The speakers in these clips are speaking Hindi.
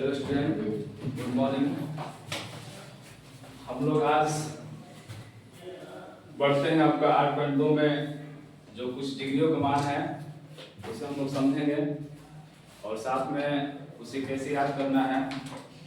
Hello student, good morning. हम लोग आज बढ़ते हैं आपका 8.2 में जो कुछ डिग्रियों का मान है उसे हम लोग समझेंगे और साथ में उसे कैसे याद करना है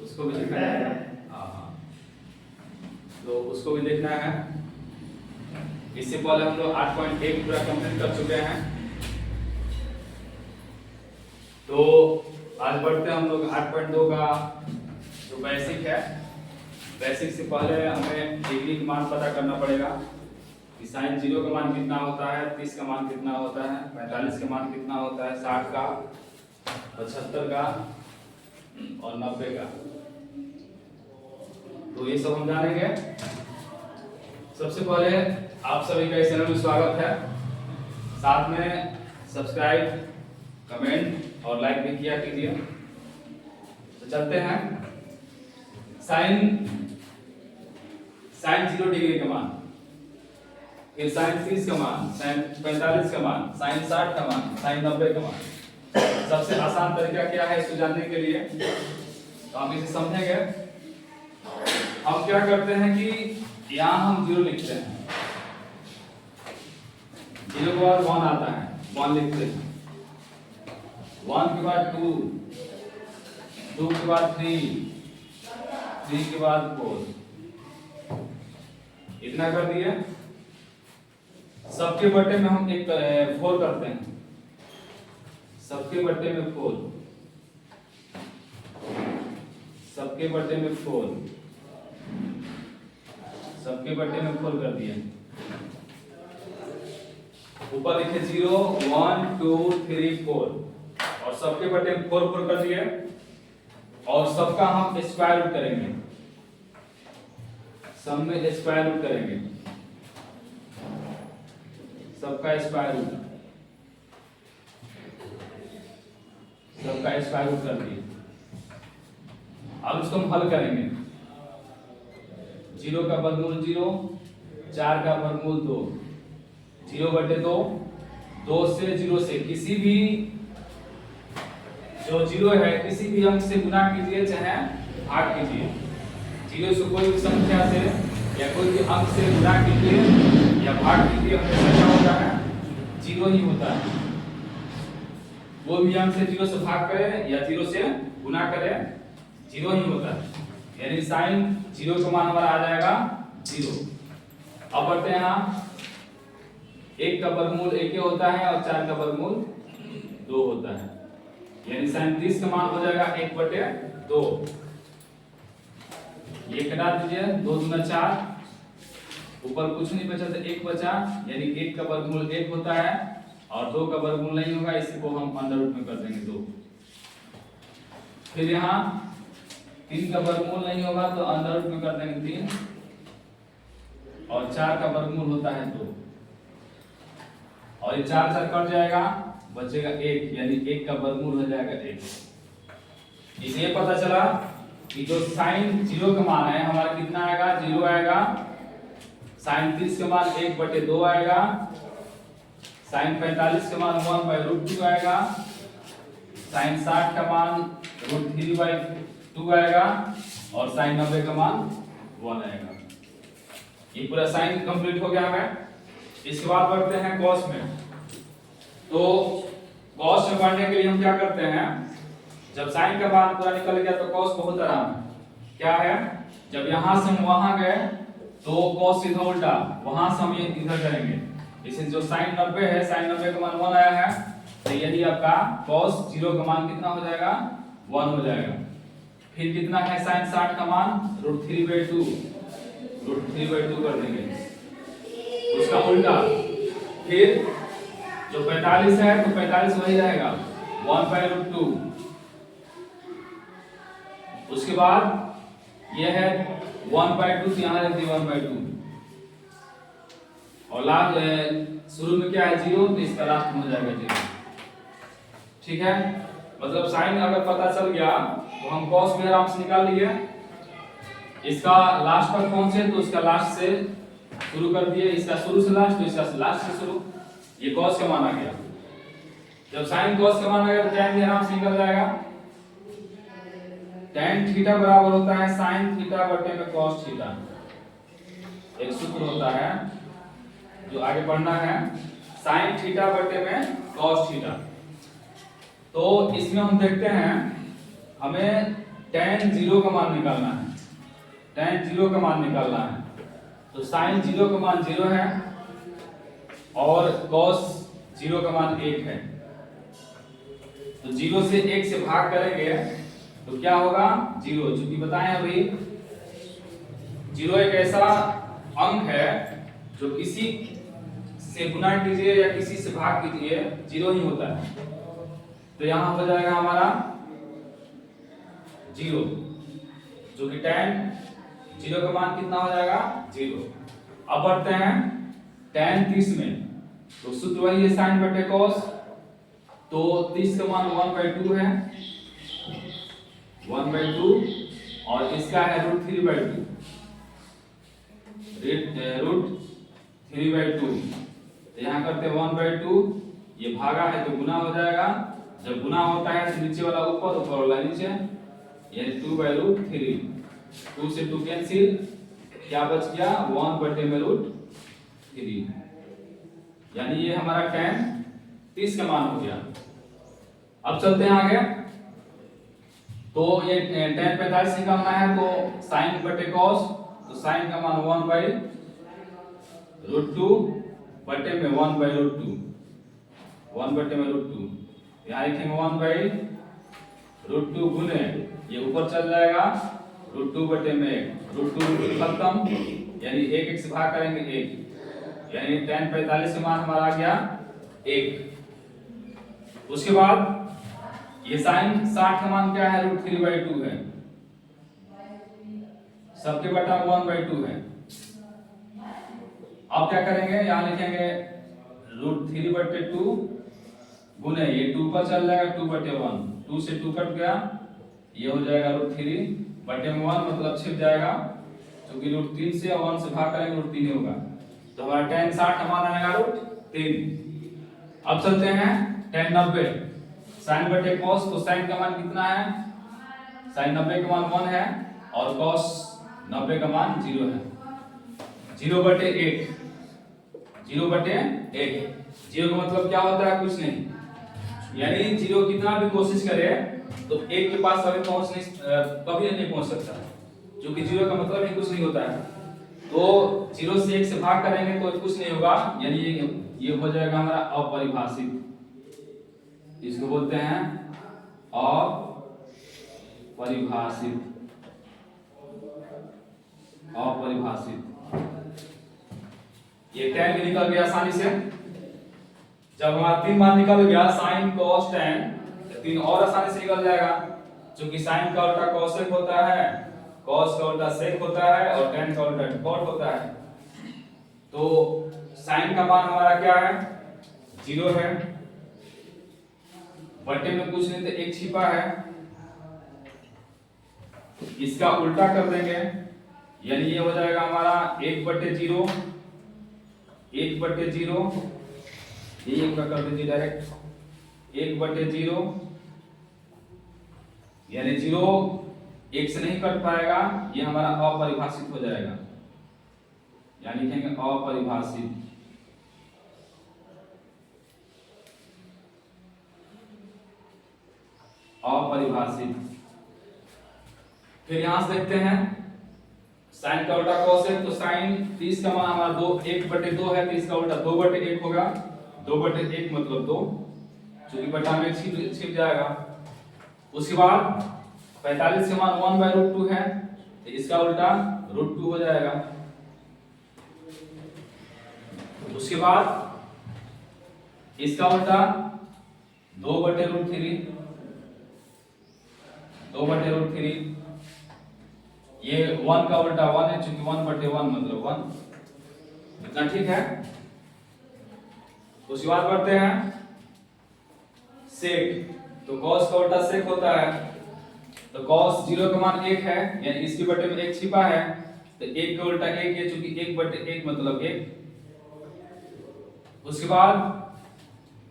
उसको भी देखना है। हाँ, तो उसको भी देखना है। इससे पहले हम लोग 8.1 पूरा कंप्लीट कर चुके हैं। तो आज बढ़ते हैं हम लोग 8.2 का जो बेसिक है। बेसिक से पहले हमें डिग्री का मान पता करना पड़ेगा कि साइन 0 का मान कितना होता है, 30 का मान कितना होता है, 45 का मान कितना होता है, 60 का, 75 का और 90 का। तो ये सब हम जानेंगे। सबसे पहले आप सभी का इस चैनल में स्वागत है। साथ में सब्सक्राइब, कमेंट और लाइक भी किया कीजिए। तो चलते हैं। साइन 0 डिग्री का मान, फिर साइन 30 का मान, साइन 45 का मान, साइन 60 का मान, साइन 90 का मान। सबसे आसान तरीका क्या है इसको जानने के लिए? तो हम इसे समझेंगे। हम क्या करते हैं कि यहाँ हम 0 लिखते हैं, 0 के बाद 1 आता है, 1 लिखते हैं, 1 के बाद 2, 2 के बाद 3, 3 के बाद 4। इतना कर दिए। सबके बट्टे में हम एक 4 करते हैं। सबके बट्टे में 4, सबके बट्टे में 4, सबके बट्टे में 4 कर दिए। ऊपर लिखे 0, 1, 2, 3, 4 और सबके बट्टे में 4 4 कर दिए। और सबका हम स्क्वायर रूट करेंगे, सब में स्क्वायर रूट करेंगे, सबका स्क्वायर रूट, सबका स्क्वायर रूट कर दिए। अब इसको हम हल करेंगे। 0 का वर्गमूल 0, 4 का वर्गमूल 2, 0/2, 2 से 0 से किसी भी जो 0 है किसी भी अंक से गुना कीजिए चाहे भाग कीजिए। 0 से कोई भी संख्या से या कोई भी अंक से गुना कीजिए या भाग कीजिए, हमेशा क्या होता है? 0 ही होता है। वो भी अंक से 0 से भाग करे या 0 से गुना करे, 0 ही होता है। यानी साइन 0 का मान हमारा आ जाएगा 0। अब बढ़ते हैं यहाँ। 1 का वर्गमूल 1 होता है और 4 का वर्गमूल 2 होता है। यानी साइन 30 का मान हो जाएगा 1/2। ये घटा दीजिए, 2 दूना 4, ऊपर कुछ नहीं बचा तो 1 बचा। यानी 1 का वर्गमूल 1 होता है और 2 का वर्गमूल नहीं होगा, इसी को हम अंडर रूट में कर देंगे 2। फिर यहाँ 3 का वर्गमूल नहीं होगा तो अंडर रूट में कर देंगे 3 और 4 का वर्गमूल होता है 2 और ये 4 4 कट जाएगा, बचेगा 1, यानी 1 का वर्गमूल हो जाएगा 1। इससे ये पता चला कि जो साइन 0 का मान है हमारा कितना आएगा? 0 आएगा। साइन 30 का मान 1/2 आएगा। साइन 45 का मान 1/√2 आएगा। साइन 60 का मान √3/2 आएगा और साइन 90 का मान 1 आएगा। ये पूरा साइन कंप्लीट हो गया है। इसके बाद बढ़ते हैं कॉस में। तो कॉस में पढ़ने के लिए हम क्या करते हैं? जब साइन का मान पूरा निकल गया तो कॉस बहुत आराम है। क्या है? जब यहां से हम वहां गए तो कॉस सीधा उल्टा, वहां से हम ये इधर करेंगे। इसे जो साइन 90 है, साइन 90 का मान 1 आया है, तो यदि आपका कॉस 0 का मान कितना हो जाएगा? 1 हो जाएगा। फिर कितना है साइन 60 का मान? √3/2, √3/2 कर देंगे, उसका उल्टा। फिर जो 45 है तो 45 वही रहेगा, 1/√2। उसके बाद यह है 1/2, यहाँ लिख दिया 1/2 और लास्ट शुरू में क्या है? 0, तो इसका लास्ट में हो जाएगा 0। ठीक है, मतलब साइन अगर पता चल गया तो हम कॉस भी आराम से निकाल लिए। इसका लास्ट पर पहुंचे तो उसका लास्ट से शुरू कर दिए, इसका शुरू से लास्ट तो इसका लास्ट से शुरू। ये कॉस का मान आ गया। जब साइन कॉस का मान आ गया तो टैन भी आराम से निकल जाएगा। tan थीटा बराबर होता है sin थीटा बटे में cos थीटा। एक सूत्र होता है जो आगे पढ़ना है, sin थीटा बटे में cos थीटा। तो इसमें हम देखते हैं हमें tan 0 का मान निकालना है, tan 0 का मान निकालना है। तो sin 0 का मान 0 है और cos 0 का मान 1 है। तो 0 से 1 से भाग करेंगे तो क्या होगा 0, चूंकि बताएं अभी 0 एक ऐसा अंक है जो किसी से गुना कीजिए या किसी से भाग कीजिए 0 ही होता है। तो यहां हो जाएगा हमारा 0, जो कि tan 0 का मान कितना हो जाएगा 0। अब बढ़ते हैं tan 30 में, तो सूत्र वही है sin बटे cos। तो 30 का मान 1/2 है, 1/2 और इसका है √3/2, √3/2। तो यहाँ करते हैं 1/2, ये भागा है तो गुना हो जाएगा, जब गुना होता है तो नीचे वाला ऊपर, ऊपर वाला नीचे, यानी 2/√3। 2 से 2 कैंसिल, क्या बच गया 1/√3, यानी ये हमारा tan 30 का मान हो गया। अब चलते हैं आगे। तो ये tan 45 निकालना है, तो sin बटे cos, तो sin का मान 1/√2 बटे में 1/√2, 1/√2। यहाँ लिखेंगे 1/√2 गुने, ये ऊपर चल जाएगा √2 बटे में 1, √2 खत्म, यानी 1 से भाग करेंगे 1, यानी tan 45 का मान हमारा आ गया 1। उसके बाद ये sin 60 का मान क्या है √3/2 है, सबके बटा 1/2 है। अब क्या करेंगे, यहां लिखेंगे √3/2 गुने, ये 2 पर चल जाएगा 2/1, 2 से 2 कट गया, ये हो जाएगा √3/1, मतलब छिप जाएगा, क्योंकि √3 से 1 से भाग करेंगे √3 होगा। तो हमारा tan 60 का मान आएगा √3। अब चलते हैं tan 90, sin बटे cos, तो sin का मान कितना है, sin 90 का मान 1 है और cos 90 का मान 0 है। 0/8, 0/8, 0 का मतलब क्या होता है, कुछ नहीं, यानी 0 कितना भी कोशिश करे तो 1 के पास कभी नहीं पहुंच सकता, क्योंकि 0 का मतलब ही कुछ नहीं होता है। तो 0 से 1 से भाग करेंगे तो कुछ नहीं होगा, यानी ये हो जाएगा हमारा अपरिभाषित, इसको बोलते हैं अपरिभाषित, अपरिभाषित। ये tan भी निकल गया आसानी से। जब हमारा 3 मान निकल गया sin cos tan, 3 और आसानी से निकल जाएगा, क्योंकि sin का उल्टा cosec होता है, cos का उल्टा sec होता है और tan का उल्टा cot होता है। तो sin का मान हमारा क्या है 0 है, बटे में कुछ नहीं तो 1 छिपा है, इसका उल्टा कर देंगे, यानी ये हो जाएगा हमारा 1/0, 1/0, ये एक कर दीजिए डायरेक्ट, 1/0, यानी 0 1 से नहीं कट पाएगा, ये हमारा अपरिभाषित हो जाएगा, यानी लिखेंगे अपरिभाषित। अपरिभाषित। फिर यहां से देखते हैं sin का उल्टा cos है, तो sin 30 का मान हमारा 1/2 है, 30 का उल्टा 2/1 होगा, 2/1 मतलब 2, क्योंकि बटा में छिप जाएगा। उसके बाद 45 का मान 1/√2 है, तो इसका उल्टा √2 हो जाएगा। उसके बाद इसका उल्टा 2/√3, 2/√3, ये 1 का उल्टा 1 है, क्योंकि 1/1 मतलब 1, इतना ठीक है। उसके बाद बढ़ते हैं sec, तो cos का उल्टा sec होता है, तो cos 0 का मान 1 है, यानी इसके बटे में 1 छिपा है, तो 1 का उल्टा 1 है, क्योंकि 1/1 मतलब 1। उसके बाद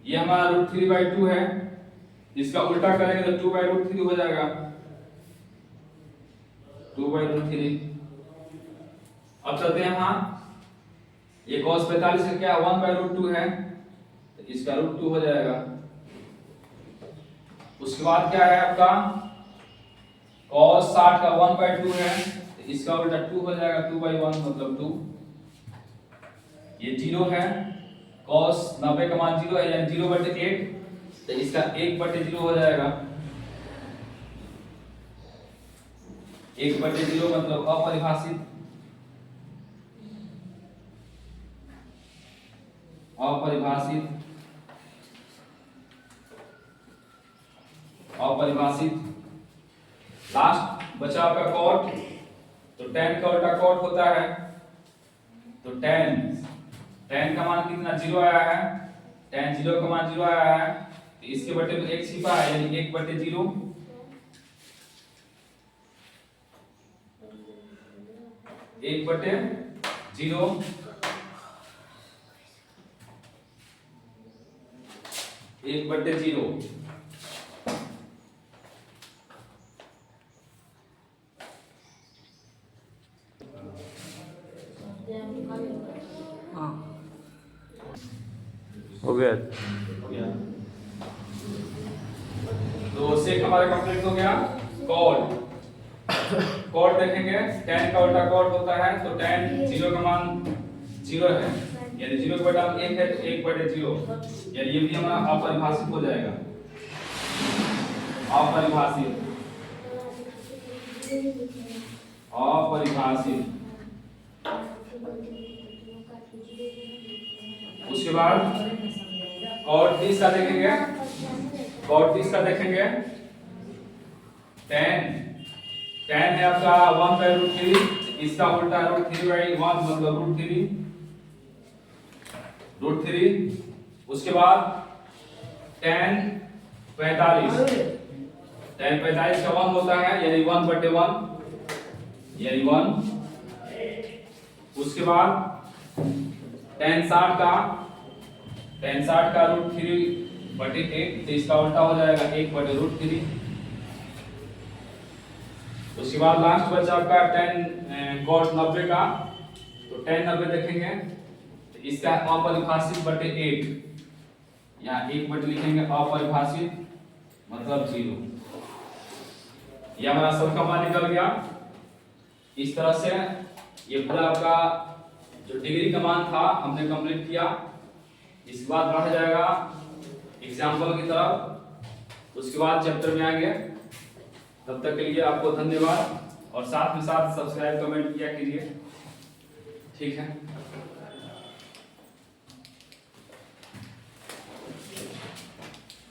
ये हमारा √3/2 है, इसका उल्टा करेंगे तो 2/√3 हो जाएगा, 2/√3। अब चलते हैं यहाँ, ये cos 45 का क्या 1/√2 है, तो इसका √2 हो जाएगा। उसके बाद क्या है आपका cos 60 का 1/2 है, तो इसका उल्टा 2 हो जाएगा, 2/1 मतलब 2। ये 0 है, cos 90 का मान 0 है यानी 0/8, तो इसका 1/0 हो जाएगा। 1/0 मतलब अपरिभाषित, अपरिभाषित, अपरिभाषित। लास्ट बचा आपका cot, तो tan का उल्टा cot होता है, तो tan का मान कितना 0 आया है, tan 0 का मान 0 आया है, तो इसके बटे में 1 छिपा है यानी 1/0। 1/0 1/0। हो गया। तो सेक हमारा कंप्लीट हो गया। कॉट देखेंगे, tan का उल्टा cot होता है, तो tan 0 का मान 0 है यानी 0 के बटा 1 है, तो 1/0 यानी ये भी हमारा अपरिभाषित हो जाएगा। अपरिभाषित, अपरिभाषित। उसके बाद cot 30 का देखेंगे, cot 30 का देखेंगे, tan है आपका 1/√3, इसका उल्टा √3/1 मतलब √3। उसके बाद tan 45, tan 45 का 1 होता है यानी 1/1 यानी 1। उसके बाद tan 60 का √3/8, तो इसका उल्टा हो जाएगा 1/√3। उसके बाद लास्ट बचा आपका tan cot 90 का, तो tan 90 देखेंगे, तो इसका अपरिभाषित बटे 1, यहाँ 1 लिखेंगे, अपरिभाषित मतलब 0। ये हमारा सबका मान निकल गया। इस तरह से ये पूरा आपका जो डिग्री का मान था हमने कंप्लीट किया। इसके बाद बढ़ जाएगा एग्जाम्पल की तरफ, उसके बाद चैप्टर में आएंगे। तब तक के लिए आपको धन्यवाद, और साथ में साथ सब्सक्राइब कमेंट किया कीजिए, ठीक है।